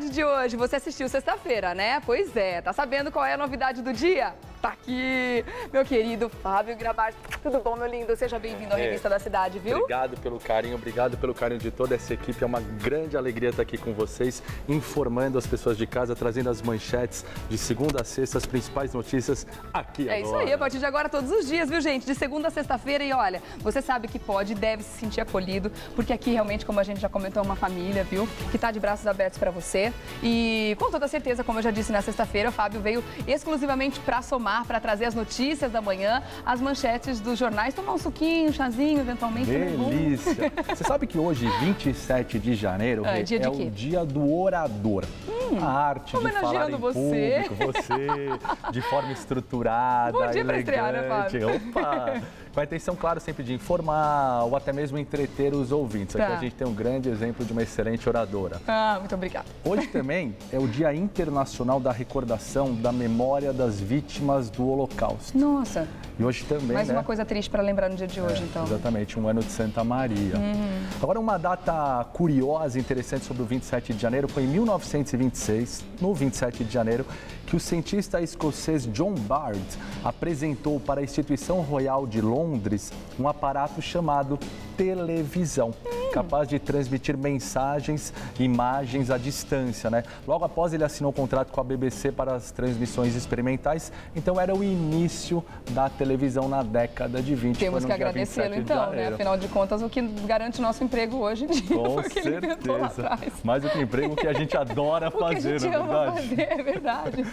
De hoje, você assistiu sexta-feira, né? Pois é, tá sabendo qual é a novidade do dia? Tá aqui, meu querido Fábio Grabar. Tudo bom, meu lindo? Seja bem-vindo à Revista da Cidade, viu? Obrigado pelo carinho de toda essa equipe. É uma grande alegria estar aqui com vocês, informando as pessoas de casa, trazendo as manchetes de segunda a sexta, as principais notícias aqui agora. É isso aí, a partir de agora, todos os dias, viu, gente? De segunda a sexta-feira. E olha, você sabe que pode e deve se sentir acolhido, porque aqui realmente, como a gente já comentou, é uma família, viu? Que tá de braços abertos para você. E com toda certeza, como eu já disse na sexta-feira, o Fábio veio exclusivamente para somar, para trazer as notícias da manhã, as manchetes dos jornais, tomar um suquinho, um chazinho, eventualmente. Delícia! Você sabe que hoje, 27 de janeiro, é o dia do orador. A arte de falar em público, você, de forma estruturada, bom dia elegante. Pra estrear, né, Fábio? Opa! Com a intenção, claro, sempre de informar ou até mesmo entreter os ouvintes. Aqui a gente tem um grande exemplo de uma excelente oradora. Ah, muito obrigada. Hoje também é o Dia Internacional da Recordação da Memória das Vítimas do Holocausto. Nossa! E hoje também, mais uma coisa triste para lembrar no dia de hoje, então. Exatamente, um ano de Santa Maria. Agora, uma data curiosa e interessante sobre o 27 de janeiro foi em 1926, no 27 de janeiro, que o cientista escocês John Bard apresentou para a Instituição Royal de Londres um aparato chamado televisão, capaz de transmitir mensagens, imagens à distância, né? Logo após ele assinou um contrato com a BBC para as transmissões experimentais, então era o início da televisão na década de 20. Temos que agradecê-lo então, né? Afinal de contas, o que garante nosso emprego hoje em dia. Com certeza. Mais do que emprego, que a gente adora fazer, na verdade. É verdade.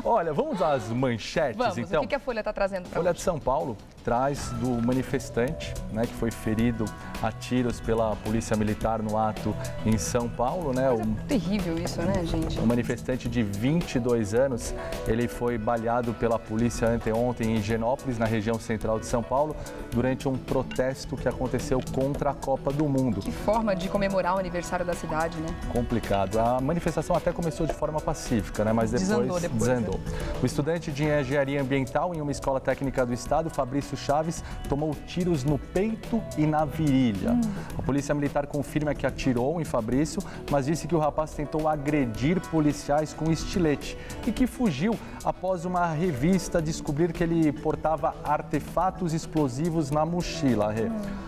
Olha, vamos às manchetes, então. O que a Folha está trazendo para a Folha de São Paulo traz do manifestante, né, que foi ferido a tiros pela Polícia Militar no ato em São Paulo, né? Terrível isso, né, gente? Um manifestante de 22 anos, ele foi baleado pela polícia anteontem em Higienópolis, na região central de São Paulo, durante um protesto que aconteceu contra a Copa do Mundo. Que forma de comemorar o aniversário da cidade, né? Complicado. A manifestação até começou de forma pacífica, né? Mas depois desandou. Né? O estudante de engenharia ambiental em uma escola técnica do estado, Fabrício Chaves, tomou tiros no peito e na virilha. A polícia militar confirma que atirou em Fabrício, mas disse que o rapaz tentou agredir policiais com estilete e que fugiu após uma revista descobrir que ele portava artefatos explosivos na mochila.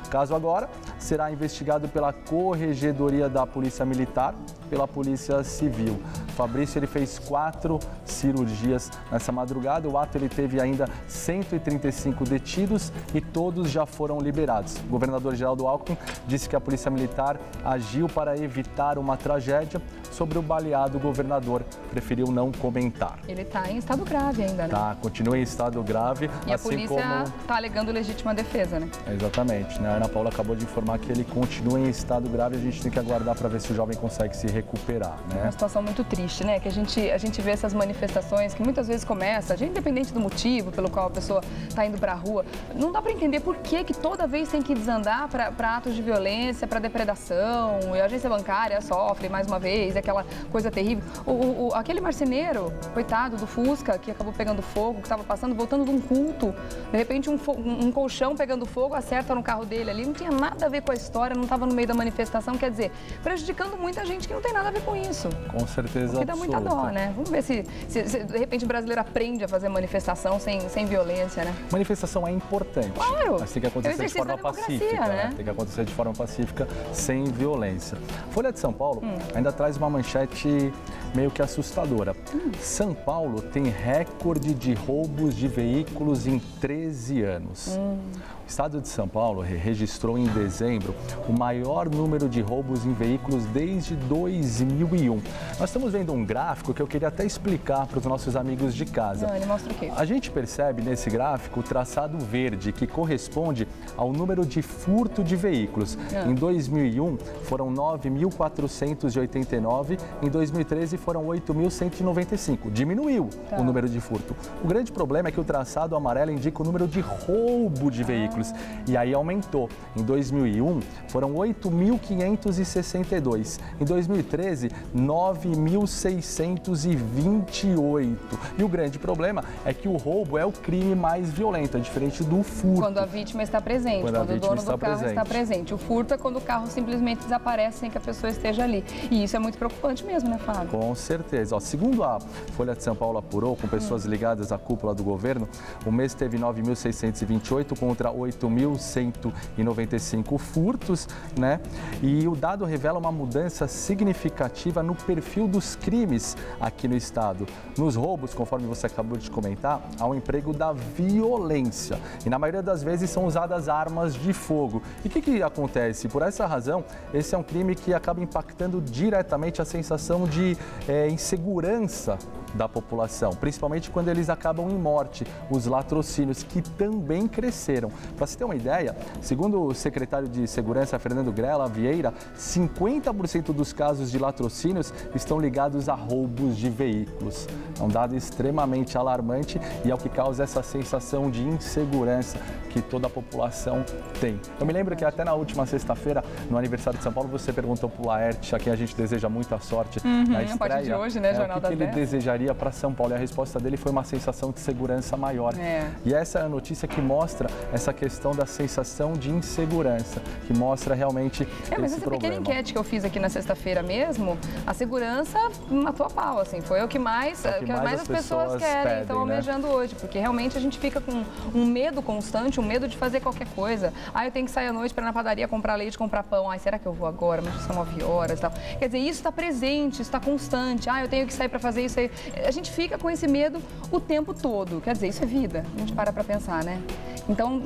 O caso agora será investigado pela Corregedoria da Polícia Militar, pela Polícia Civil. Fabrício, ele fez 4 cirurgias nessa madrugada. O ato, ele teve ainda 135 detidos e todos já foram liberados. O governador Geraldo Alckmin disse que a Polícia Militar agiu para evitar uma tragédia. Sobre o baleado, o governador preferiu não comentar. Ele está em estado grave ainda, né? Tá, continua em estado grave. E assim a polícia está alegando legítima defesa, né? Exatamente, né? A Ana Paula acabou de informar que ele continua em estado grave. A gente tem que aguardar para ver se o jovem consegue se recuperar, né? É uma situação muito triste, né? Que a gente vê essas manifestações que muitas vezes começam, independente do motivo pelo qual a pessoa está indo para a rua, não dá para entender por que toda vez tem que desandar para atos de violência, para depredação, e a agência bancária sofre mais uma vez, aquela coisa terrível. Aquele marceneiro, coitado, do Fusca, que acabou pegando fogo, que estava passando, voltando de um culto, de repente um colchão pegando fogo, acerta no carro dele ali, não tinha nada a ver com a história, não estava no meio da manifestação, quer dizer, prejudicando muita gente que não tem nada a ver com isso. Com certeza. O que dá muita dó, né? Vamos ver se de repente o brasileiro aprende a fazer manifestação sem violência, né? Manifestação é importante. Claro. Mas tem que acontecer de forma pacífica, né? Tem que acontecer de forma pacífica, sem violência. Folha de São Paulo ainda traz uma manchete meio que assustadora. São Paulo tem recorde de roubos de veículos em 13 anos. O estado de São Paulo registrou em dezembro o maior número de roubos em veículos desde 2001. Nós estamos vendo um gráfico que eu queria até explicar para os nossos amigos de casa. Ele mostra o quê? A gente percebe nesse gráfico o traçado verde, que corresponde ao número de furto de veículos. Em 2001 foram 9.489, em 2013 foram 8.195. Diminuiu o número de furto. O grande problema é que o traçado amarelo indica o número de roubo de veículos. veículos. E aí aumentou. Em 2001, foram 8.562. Em 2013, 9.628. E o grande problema é que o roubo é o crime mais violento, é diferente do furto. Quando a vítima está presente, quando o dono do carro está presente. O furto é quando o carro simplesmente desaparece sem que a pessoa esteja ali. E isso é muito preocupante mesmo, né, Fábio? Com certeza. Ó, segundo a Folha de São Paulo apurou, com pessoas ligadas à cúpula do governo, o mês teve 9.628 contra 8.195 furtos, né? E o dado revela uma mudança significativa no perfil dos crimes aqui no estado. Nos roubos, conforme você acabou de comentar, há um emprego da violência. E na maioria das vezes são usadas armas de fogo. E o que acontece? Por essa razão, esse é um crime que acaba impactando diretamente a sensação de insegurança da população, principalmente quando eles acabam em morte, os latrocínios, que também cresceram. Para se ter uma ideia, segundo o secretário de Segurança, Fernando Grella Vieira, 50% dos casos de latrocínios estão ligados a roubos de veículos. É um dado extremamente alarmante e é o que causa essa sensação de insegurança que toda a população tem. Eu me lembro que até na última sexta-feira, no aniversário de São Paulo, você perguntou para o Laerte, a quem a gente deseja muita sorte na estreia, a partir de hoje, né, Jornal o que ele desejaria para São Paulo. E a resposta dele foi uma sensação de segurança maior. E essa é a notícia que mostra essa questão da sensação de insegurança, que mostra realmente esse problema. Mas essa pequena enquete que eu fiz aqui na sexta-feira mesmo, a segurança matou a pau, assim, foi o que mais, as pessoas querem, estão almejando hoje, porque realmente a gente fica com um medo constante, um medo de fazer qualquer coisa. Eu tenho que sair à noite para ir na padaria comprar leite, comprar pão. Será que eu vou agora? Mas são 9 horas e tal. Quer dizer, isso está presente, isso está constante. Eu tenho que sair para fazer isso aí. A gente fica com esse medo o tempo todo. Quer dizer, isso é vida. A gente para pensar, né? Então,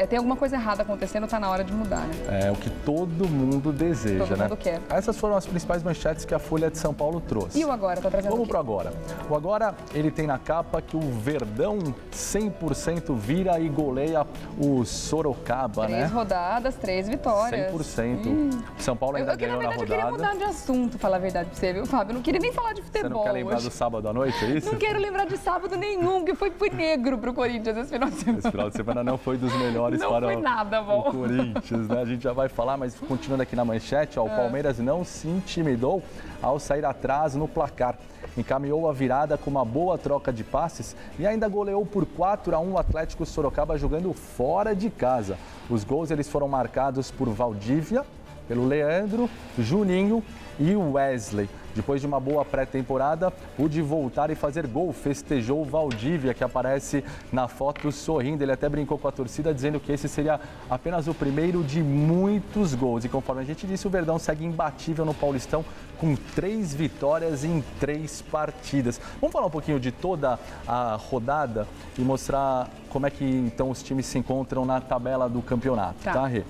tem alguma coisa errada acontecendo, está na hora de mudar, né? É o que todo mundo deseja, todo mundo quer. Essas foram as principais manchetes que a Folha de São Paulo trouxe. E o Agora? Tá trazendo Vamos para o Agora. O Agora, ele tem na capa que o Verdão 100% vira e goleia o Sorocaba, 3 rodadas, 3 vitórias. 100%. São Paulo ainda ganhou na rodada. Eu queria mudar de assunto, falar a verdade pra você, viu, Fábio? Eu não queria nem falar de futebol. Você não quer lembrar do sábado à noite, é isso? Não quero lembrar de sábado nenhum, porque foi negro pro Corinthians esse final de semana. Esse final de semana não foi dos melhores para o Corinthians, né? A gente já vai falar, mas continuando aqui na manchete, o Palmeiras não se intimidou ao sair atrás no placar. Encaminhou a virada com uma boa troca de passes e ainda goleou por 4-1 o Atlético Sorocaba jogando fora de casa. Os gols eles foram marcados por Valdívia, pelo Leandro, Juninho e o Wesley. Depois de uma boa pré-temporada, pude voltar e fazer gol. Festejou o Valdívia, que aparece na foto sorrindo. Ele até brincou com a torcida, dizendo que esse seria apenas o primeiro de muitos gols. E conforme a gente disse, o Verdão segue imbatível no Paulistão, com 3 vitórias em 3 partidas. Vamos falar um pouquinho de toda a rodada e mostrar como é que então os times se encontram na tabela do campeonato, tá, Rê?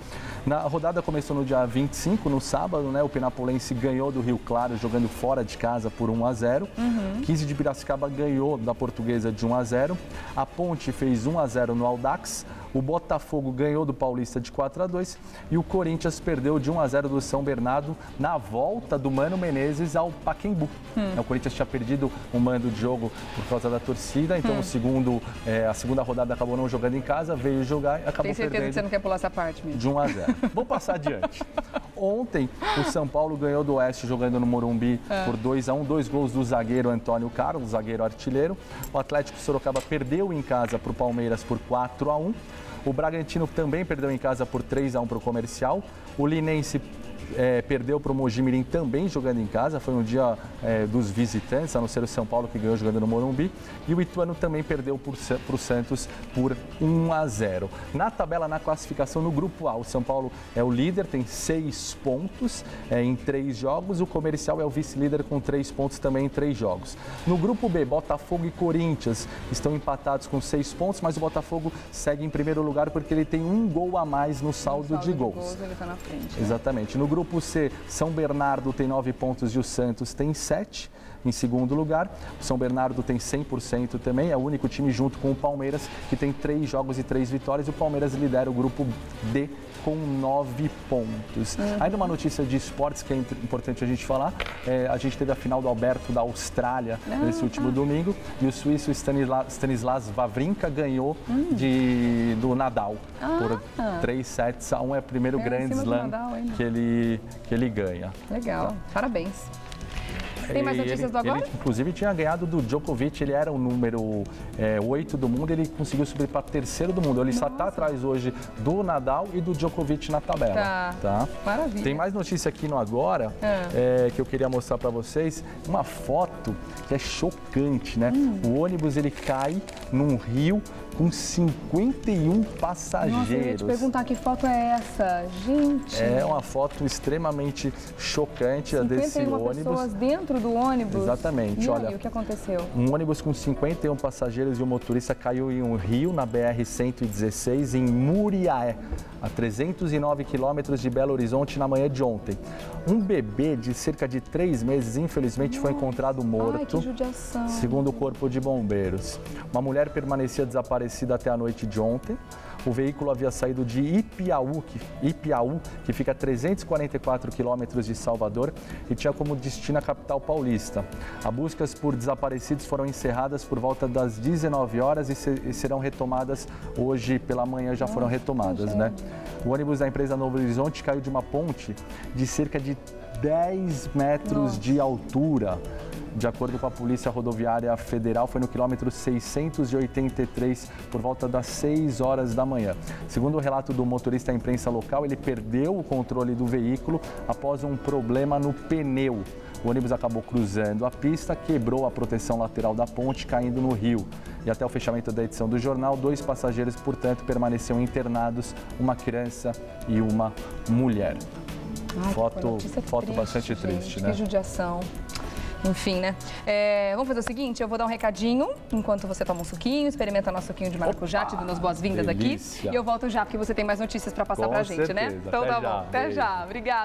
Na rodada começou no dia 25, no sábado, né? O Penapolense ganhou do Rio Claro, jogando fora de casa por 1-0. 15 de Piracicaba ganhou da Portuguesa de 1-0. A Ponte fez 1-0 no Audax. O Botafogo ganhou do Paulista de 4-2 e o Corinthians perdeu de 1-0 do São Bernardo na volta do Mano Menezes ao Pacaembu. O Corinthians tinha perdido um mando de jogo por causa da torcida, então a segunda rodada acabou não jogando em casa, veio jogar e acabou perdendo. Tem certeza que você não quer pular essa parte mesmo? De 1-0. Vamos passar adiante. Ontem, o São Paulo ganhou do Oeste jogando no Morumbi por 2-1, 2 gols do zagueiro Antônio Carlos, zagueiro artilheiro. O Atlético Sorocaba perdeu em casa para o Palmeiras por 4-1. O Bragantino também perdeu em casa por 3-1 para o Comercial. O Linense perdeu para o Mojimirim também jogando em casa. Foi um dia dos visitantes, a não ser o São Paulo que ganhou jogando no Morumbi. E o Ituano também perdeu para o Santos por 1-0. Na tabela, na classificação, no Grupo A, o São Paulo é o líder, tem 6 pontos em 3 jogos. O Comercial é o vice-líder com 3 pontos também em 3 jogos. No Grupo B, Botafogo e Corinthians estão empatados com 6 pontos, mas o Botafogo segue em primeiro lugar porque ele tem 1 gol a mais no saldo de gols. Ele está na frente. Exatamente. No Grupo C, São Bernardo tem 9 pontos e o Santos tem 7 em segundo lugar. O São Bernardo tem 100% também, é o único time junto com o Palmeiras que tem 3 jogos e 3 vitórias. E o Palmeiras lidera o Grupo D com 9 pontos. Ainda uma notícia de esportes que é importante a gente falar. A gente teve a final do Alberto da Austrália nesse último domingo e o suíço Stanislas Wawrinka ganhou do Nadal por 3-1. É o primeiro Grand Slam que ele ganha. Legal, parabéns. Tem mais notícias do agora? Ele, inclusive, tinha ganhado do Djokovic, ele era o número 8 do mundo, ele conseguiu subir para terceiro do mundo. Ele só está atrás hoje do Nadal e do Djokovic na tabela. Tá? Maravilha. Tem mais notícia aqui no Agora que eu queria mostrar para vocês. Uma foto que é chocante, né? O ônibus, ele cai num rio com 51 passageiros. Nossa, eu ia te perguntar que foto é essa, gente. É uma foto extremamente chocante desse ônibus. 51 pessoas dentro do ônibus? Exatamente. E olha, aí, o que aconteceu? Um ônibus com 51 passageiros e um motorista caiu em um rio na BR-116 em Muriaé, a 309 quilômetros de Belo Horizonte na manhã de ontem. Um bebê de cerca de 3 meses, infelizmente, foi encontrado morto. Ai, que judiação. Segundo o Corpo de Bombeiros. Uma mulher permanecia desaparecida até a noite de ontem. O veículo havia saído de Ipiaú, que fica a 344 quilômetros de Salvador, e tinha como destino a capital paulista. As buscas por desaparecidos foram encerradas por volta das 19 horas e serão retomadas hoje pela manhã, já foram retomadas, né? O ônibus da empresa Novo Horizonte caiu de uma ponte de cerca de 10 metros de altura. De acordo com a Polícia Rodoviária Federal, foi no quilômetro 683, por volta das 6 horas da manhã. Segundo o relato do motorista à imprensa local, ele perdeu o controle do veículo após um problema no pneu. O ônibus acabou cruzando a pista, quebrou a proteção lateral da ponte, caindo no rio. E até o fechamento da edição do jornal, 2 passageiros, portanto, permaneciam internados, uma criança e uma mulher. Ai, foto bastante triste, né? Que judiação. Enfim, né? Vamos fazer o seguinte, eu vou dar um recadinho enquanto você toma um suquinho, experimenta nosso suquinho de maracujá, te dando as boas-vindas aqui. E eu volto já, porque você tem mais notícias para passar pra gente, né? Então tá bom. Até já. Obrigada.